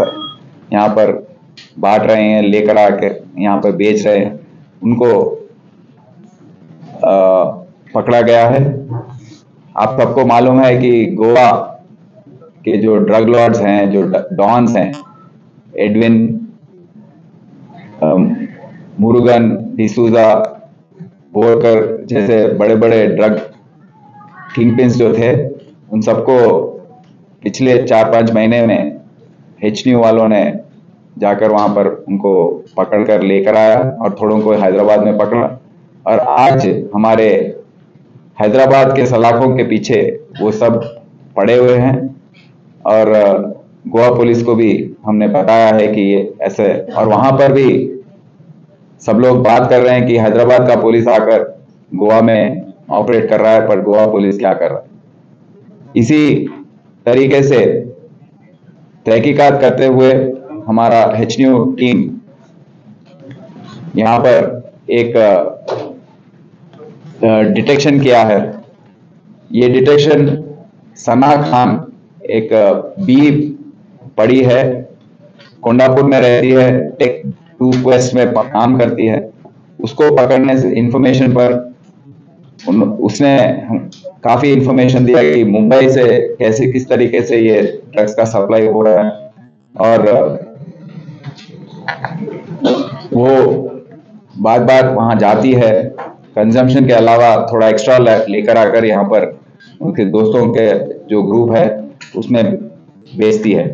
यहाँ पर बांट रहे हैं, लेकर आकर यहाँ पर बेच रहे हैं, उनको पकड़ा गया है। आप सबको मालूम है कि गोवा के जो ड्रग लॉर्ड्स हैं, जो डॉन्स हैं, एडविन, मुरुगन, डिसूजा, बोरकर जैसे बड़े बड़े ड्रग किंगपिन्स जो थे, उन सबको पिछले 4-5 महीने में एचन्यू वालों ने जाकर वहां पर उनको पकड़कर लेकर आया और थोड़ों को हैदराबाद में पकड़ा। और आज हमारे हैदराबाद के सलाखों के पीछे वो सब पड़े हुए हैं। और गोवा पुलिस को भी हमने बताया है कि ये ऐसे, और वहां पर भी सब लोग बात कर रहे हैं कि हैदराबाद का पुलिस आकर गोवा में ऑपरेट कर रहा है, पर गोवा पुलिस क्या कर रहा है। इसी तरीके से तहकीकात करते हुए हमारा एचन्यू टीम यहाँ पर एक डिटेक्शन किया है। ये डिटेक्शन सना खान, एक बी पड़ी है, कोंडापुर में रहती है, टेक 2 क्वेस्ट में काम करती है। उसको पकड़ने से इंफॉर्मेशन पर उसने काफी इंफॉर्मेशन दिया कि मुंबई से कैसे किस तरीके से ये ड्रग्स का सप्लाई हो रहा है। और वो बार बार वहां जाती है, कंजम्पशन के अलावा थोड़ा एक्स्ट्रा लेकर आकर यहाँ पर उनके दोस्तों के जो ग्रुप है उसमें बेचती है।